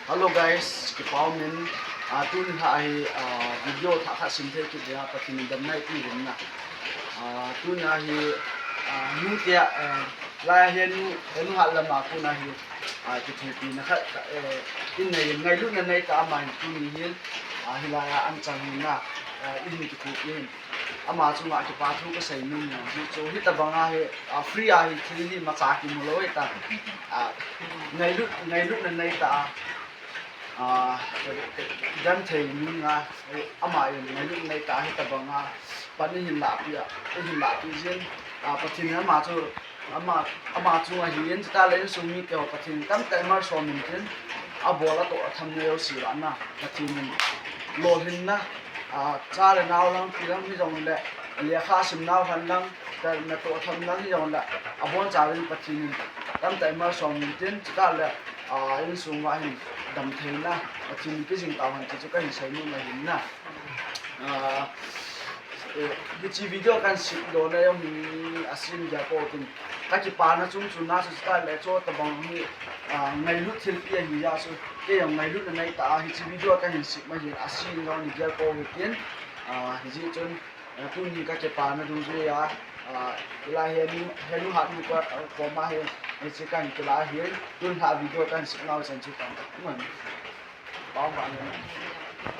Hello guys, kipaw min tun hai video tha kha sim the ki dia patin dam nai ti rin na tun hi nu tia la henu hal lama ku na hi ki thi na kha in nei lu na nei ta ma tu ni hin hilaya anchang na in ki thu in ama chunga ki pa thu ka sai nu na hi cho hi ta banga hi free hi thi hi ma cha ki mu loi ta nei lu na nei ta dan thei nu nga ama yin nei lu nei ta hi ta banga pan ni hin la pi jin pathin ma chu ama chunga hi yen ta len su mi ke pathin tam ta mar so min tin a bola to tham ne yo si na pathin lo hin na cha le naw lang pi lang hi jong le lia kha sim naw han lang ta na to tham lang hi jong la a bon cha len pathin tam ta mar so min tin ta le in su ma hin dam thei na pathin ki jing taw han ki chu ka hin sai nu na hin na cái video kan sit do na yung asin ja ko tin ka ki pa na chung chung na su style le cho ta bang ni ngai lu thil pi hi ya su ke yang ngai lu na nai ta hi chi video kan hin sit ma hi asin lo ni ja ko tin hi ji chun tu ni ka ke pa na du ju ya la henu hat ni ko ma he ni chi kan ki la hi tun ha video kan sit na san chu kan man ba ba